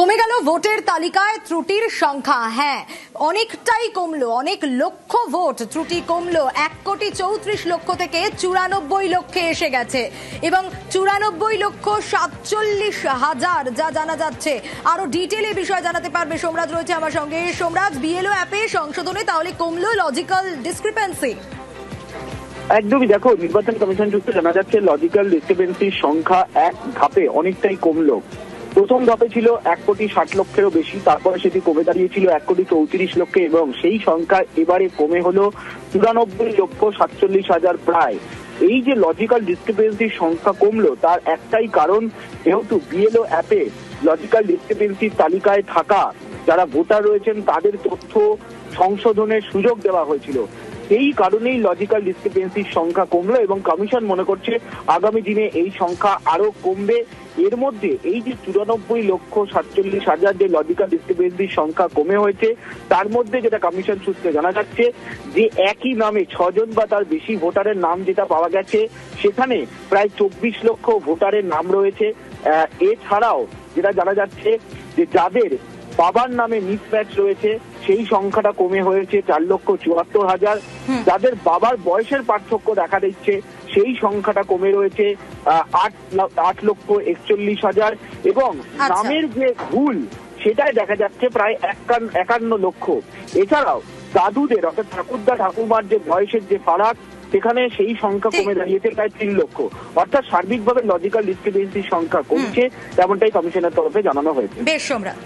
কমে গেল ভোটের তালিকায় ত্রুটির সংখ্যা। হ্যাঁ, অনেকটাই কমলো, অনেক লক্ষ ভোট ত্রুটি কমলো। 1,34,00,000 থেকে 94 লক্ষে এসে গেছে এবং 94,47,000 যা জানা যাচ্ছে। আরো ডিটেলে বিষয় জানাতে পারবে সোমরাজ রয়েছে আমার সঙ্গে। সোমরাজ, বিএলও অ্যাপে সংশোধনে তাহলে কমলো লজিক্যাল ডিসক্রিপেন্সি? একদমই, দেখো, নির্বাচন কমিশন সূত্রে জানা যাচ্ছে লজিক্যাল ডিসক্রিপেন্সির সংখ্যা এক ধাপে অনেকটাই কমলো। প্রথম ধাপে ছিল 1,60,00,000-এরও বেশি, তারপরে সেটি কমে দাঁড়িয়েছিল 1,34,00,000 এবং সেই সংখ্যা এবারে কমে হলো 94,47,000 প্রায়। এই যে লজিক্যাল ডিসক্রিপেন্সির সংখ্যা কমলো তার একটাই কারণ, যেহেতু বিএলও অ্যাপে লজিক্যাল ডিসক্রিপেন্সির তালিকায় থাকা যারা ভোটার রয়েছেন তাদের তথ্য সংশোধনের সুযোগ দেওয়া হয়েছিল। এই কারণেই লজিক্যাল ডিসক্রিপেন্সির সংখ্যা কমলো এবং কমিশন মনে করছে আগামী দিনে এই সংখ্যা আরো কমবে। এর মধ্যে এই যে 94,47,000 যে লজিক্যাল ডিসক্রিপেন্সির সংখ্যা কমে হয়েছে, তার মধ্যে যেটা কমিশন সূত্রে জানা যাচ্ছে যে একই নামে 6 জন বা তার বেশি ভোটারের নাম যেটা পাওয়া গেছে, সেখানে প্রায় 24 লক্ষ ভোটারের নাম রয়েছে। এছাড়াও যেটা জানা যাচ্ছে যে যাদের বাবার নামে মিসম্যাচ রয়েছে সেই সংখ্যাটা কমে হয়েছে 4,74,000। যাদের বাবার বয়সের পার্থক্য দেখা দিচ্ছে সেই সংখ্যাটা কমে রয়েছে 8,41,000 এবং নামের যে ভুল সেটাই দেখা যাচ্ছে প্রায় 51 লক্ষ। এছাড়াও দাদুদের অর্থাৎ ঠাকুরদা ঠাকুমার যে বয়সের যে ফারাক, সেখানে সেই সংখ্যা কমে দাঁড়িয়েছে প্রায় 3 লক্ষ। অর্থাৎ সার্বিকভাবে লজিক্যাল ডিসক্রিপেন্সির সংখ্যা কমছে, তেমনটাই কমিশনের তরফে জানানো হয়েছে। বেশ সোমরাজ।